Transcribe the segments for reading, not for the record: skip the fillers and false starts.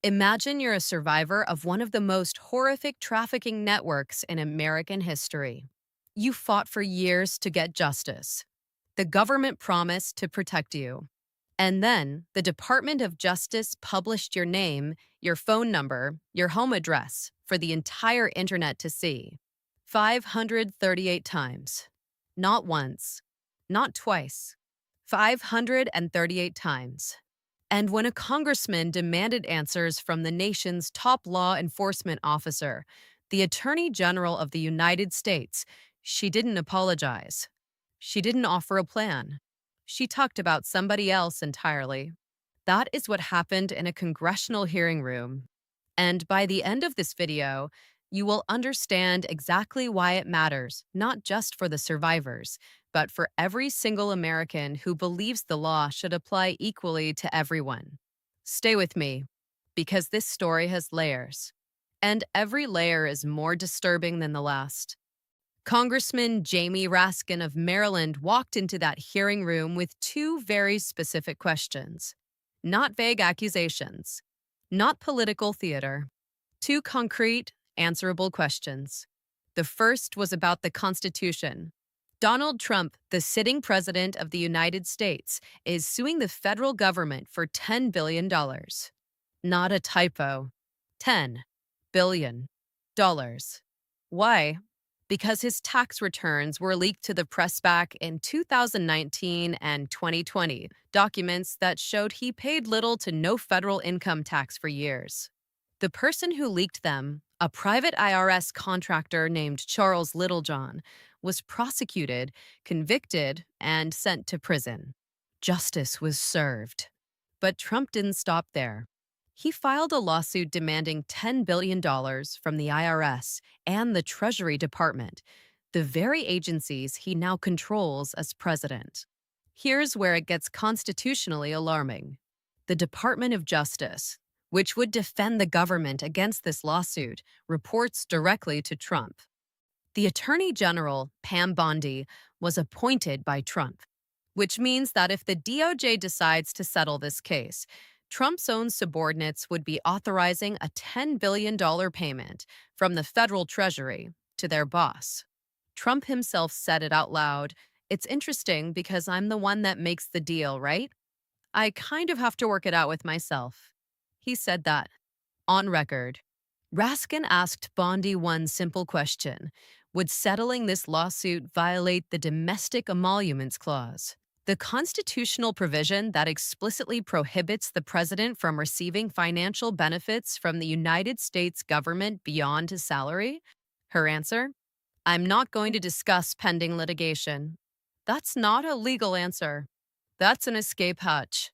Imagine you're a survivor of one of the most horrific trafficking networks in American history. You fought for years to get justice. The government promised to protect you. And then the Department of Justice published your name, your phone number, your home address for the entire internet to see. 538 times. Not once, not twice. 538 times. And when a congressman demanded answers from the nation's top law enforcement officer, the Attorney General of the United States, she didn't apologize. She didn't offer a plan. She talked about somebody else entirely. That is what happened in a congressional hearing room. And by the end of this video, you will understand exactly why it matters, not just for the survivors, but for every single American who believes the law should apply equally to everyone. Stay with me, because this story has layers, and every layer is more disturbing than the last. Congressman Jamie Raskin of Maryland walked into that hearing room with two very specific questions. Not vague accusations, not political theater. Two concrete, answerable questions. The first was about the Constitution. Donald Trump, the sitting president of the United States, is suing the federal government for $10 billion. Not a typo. $10 billion. Why? Because his tax returns were leaked to the press back in 2019 and 2020, documents that showed he paid little to no federal income tax for years. The person who leaked them, a private IRS contractor named Charles Littlejohn, was prosecuted, convicted, and sent to prison. Justice was served. But Trump didn't stop there. He filed a lawsuit demanding $10 billion from the IRS and the Treasury Department, the very agencies he now controls as president. Here's where it gets constitutionally alarming. The Department of Justice, which would defend the government against this lawsuit, reports directly to Trump. The Attorney General, Pam Bondi, was appointed by Trump, which means that if the DOJ decides to settle this case, Trump's own subordinates would be authorizing a $10 billion payment from the federal treasury to their boss. Trump himself said it out loud. It's interesting because I'm the one that makes the deal, right? I kind of have to work it out with myself. He said that. On record. Raskin asked Bondi one simple question. Would settling this lawsuit violate the Domestic Emoluments Clause? The constitutional provision that explicitly prohibits the president from receiving financial benefits from the United States government beyond his salary? Her answer? I'm not going to discuss pending litigation. That's not a legal answer. That's an escape hatch.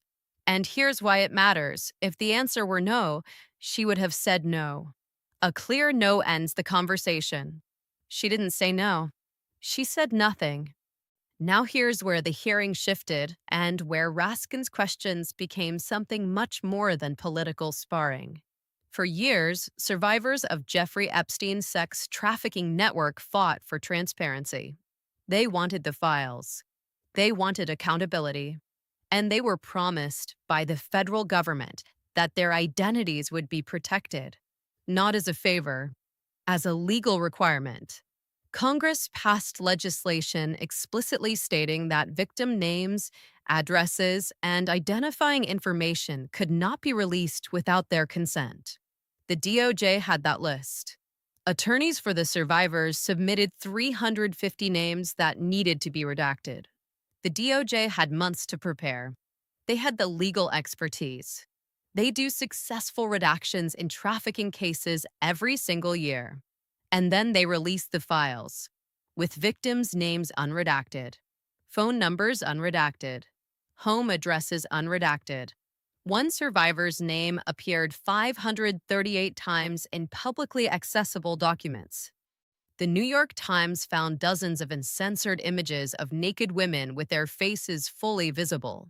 And here's why it matters. If the answer were no, she would have said no. A clear no ends the conversation. She didn't say no. She said nothing. Now here's where the hearing shifted and where Raskin's questions became something much more than political sparring. For years, survivors of Jeffrey Epstein's sex trafficking network fought for transparency. They wanted the files. They wanted accountability. And they were promised by the federal government that their identities would be protected, not as a favor, as a legal requirement. Congress passed legislation explicitly stating that victim names, addresses, and identifying information could not be released without their consent. The DOJ had that list. Attorneys for the survivors submitted 350 names that needed to be redacted. The DOJ had months to prepare. They had the legal expertise. They do successful redactions in trafficking cases every single year. And then they release the files, with victims' names unredacted, phone numbers unredacted, home addresses unredacted. One survivor's name appeared 538 times in publicly accessible documents. The New York Times found dozens of uncensored images of naked women with their faces fully visible.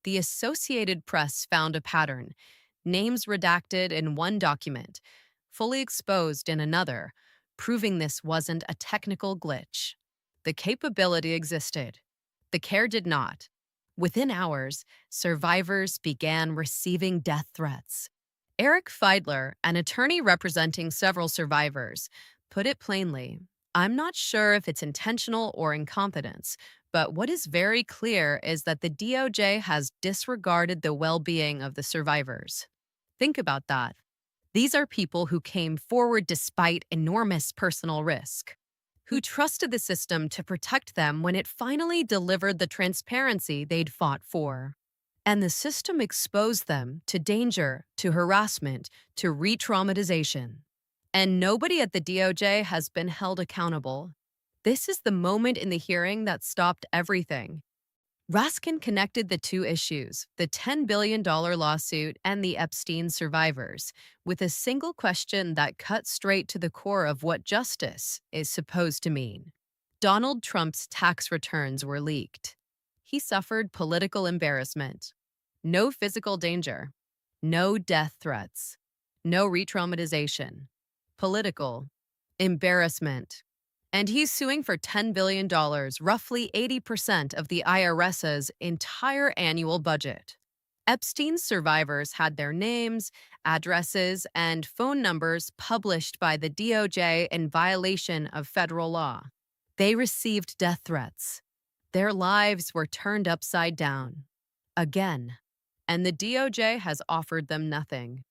The Associated Press found a pattern, names redacted in one document, fully exposed in another, proving this wasn't a technical glitch. The capability existed. The care did not. Within hours, survivors began receiving death threats. Eric Feidler, an attorney representing several survivors, put it plainly: I'm not sure if it's intentional or incompetence, but what is very clear is that the DOJ has disregarded the well being of the survivors. Think about that. These are people who came forward despite enormous personal risk, who trusted the system to protect them when it finally delivered the transparency they'd fought for. And the system exposed them to danger, to harassment, to re traumatization. And nobody at the DOJ has been held accountable. This is the moment in the hearing that stopped everything. Raskin connected the two issues, the $10 billion lawsuit and the Epstein survivors, with a single question that cut straight to the core of what justice is supposed to mean. Donald Trump's tax returns were leaked. He suffered political embarrassment. No physical danger. No death threats. No re traumatization. Political embarrassment. And he's suing for $10 billion, roughly 80% of the IRS's entire annual budget. Epstein's survivors had their names, addresses, and phone numbers published by the DOJ in violation of federal law. They received death threats. Their lives were turned upside down. Again. And the DOJ has offered them nothing.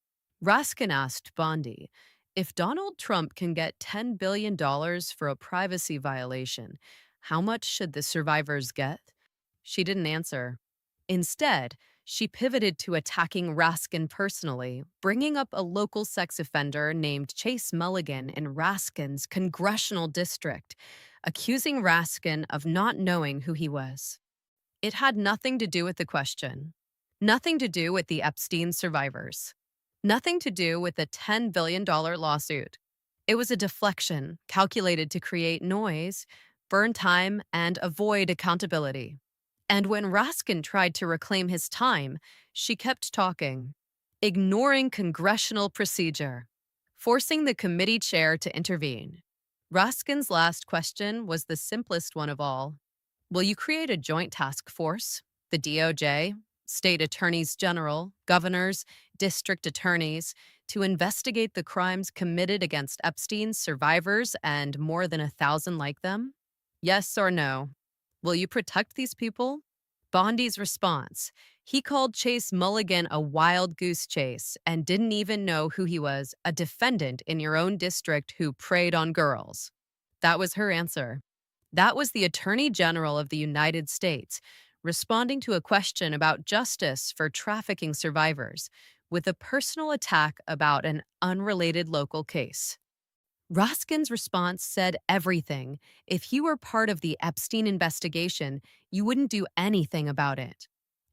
Raskin asked Bondi, if Donald Trump can get $10 billion for a privacy violation, how much should the survivors get? She didn't answer. Instead, she pivoted to attacking Raskin personally, bringing up a local sex offender named Chase Mulligan in Raskin's congressional district, accusing Raskin of not knowing who he was. It had nothing to do with the question, nothing to do with the Epstein survivors. Nothing to do with the $10 billion lawsuit. It was a deflection calculated to create noise, burn time, and avoid accountability. And when Raskin tried to reclaim his time, she kept talking, ignoring congressional procedure, forcing the committee chair to intervene. Raskin's last question was the simplest one of all. Will you create a joint task force? The DOJ, state attorneys general, governors, district attorneys, to investigate the crimes committed against Epstein's survivors and more than 1,000 like them? Yes or no? Will you protect these people? Bondi's response: he called Chase Mulligan a wild goose chase and didn't even know who he was, a defendant in your own district who preyed on girls. That was her answer. That was the Attorney General of the United States responding to a question about justice for trafficking survivors with a personal attack about an unrelated local case. Raskin's response said everything. If he were part of the Epstein investigation, you wouldn't do anything about it.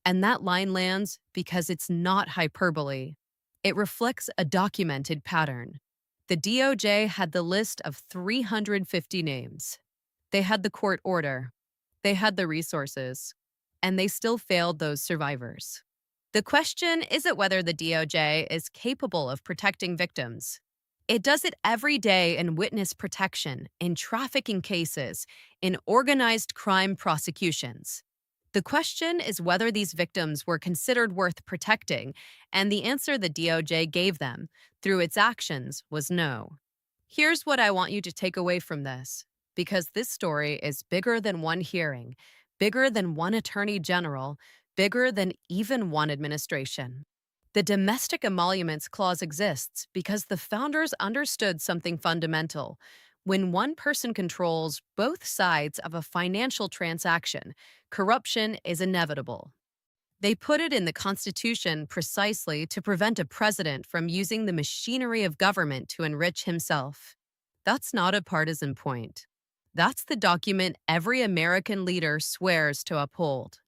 And that line lands because it's not hyperbole. It reflects a documented pattern. The DOJ had the list of 350 names. They had the court order. They had the resources. And they still failed those survivors. The question isn't whether the DOJ is capable of protecting victims. It does it every day in witness protection, in trafficking cases, in organized crime prosecutions. The question is whether these victims were considered worth protecting, and the answer the DOJ gave them, through its actions, was no. Here's what I want you to take away from this, because this story is bigger than one hearing, bigger than one attorney general, bigger than even one administration. The Domestic Emoluments Clause exists because the founders understood something fundamental. When one person controls both sides of a financial transaction, corruption is inevitable. They put it in the Constitution precisely to prevent a president from using the machinery of government to enrich himself. That's not a partisan point. That's the document every American leader swears to uphold.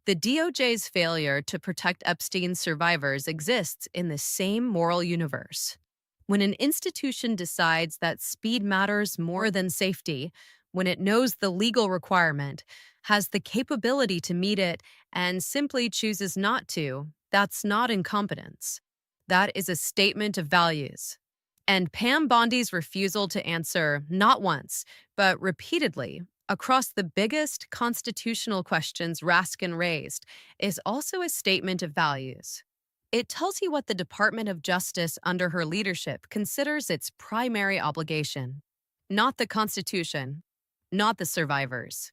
The DOJ's failure to protect Epstein's survivors exists in the same moral universe. When an institution decides that speed matters more than safety, when it knows the legal requirement, has the capability to meet it, and simply chooses not to, that's not incompetence. That is a statement of values. And Pam Bondi's refusal to answer, not once, but repeatedly, across the biggest constitutional questions Raskin raised, is also a statement of values. It tells you what the Department of Justice under her leadership considers its primary obligation. Not the Constitution, not the survivors,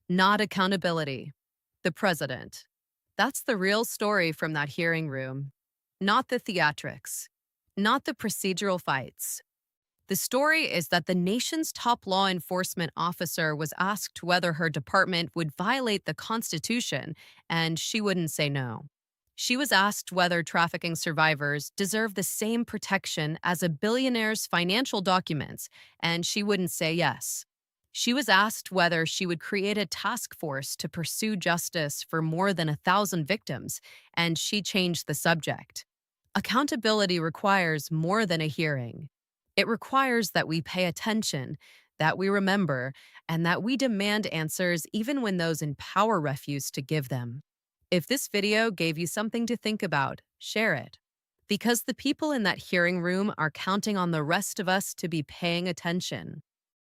not accountability, the president. That's the real story from that hearing room. Not the theatrics, not the procedural fights. The story is that the nation's top law enforcement officer was asked whether her department would violate the Constitution, and she wouldn't say no. She was asked whether trafficking survivors deserve the same protection as a billionaire's financial documents, and she wouldn't say yes. She was asked whether she would create a task force to pursue justice for more than 1,000 victims, and she changed the subject. Accountability requires more than a hearing. It requires that we pay attention, that we remember, and that we demand answers even when those in power refuse to give them. If this video gave you something to think about, share it. Because the people in that hearing room are counting on the rest of us to be paying attention.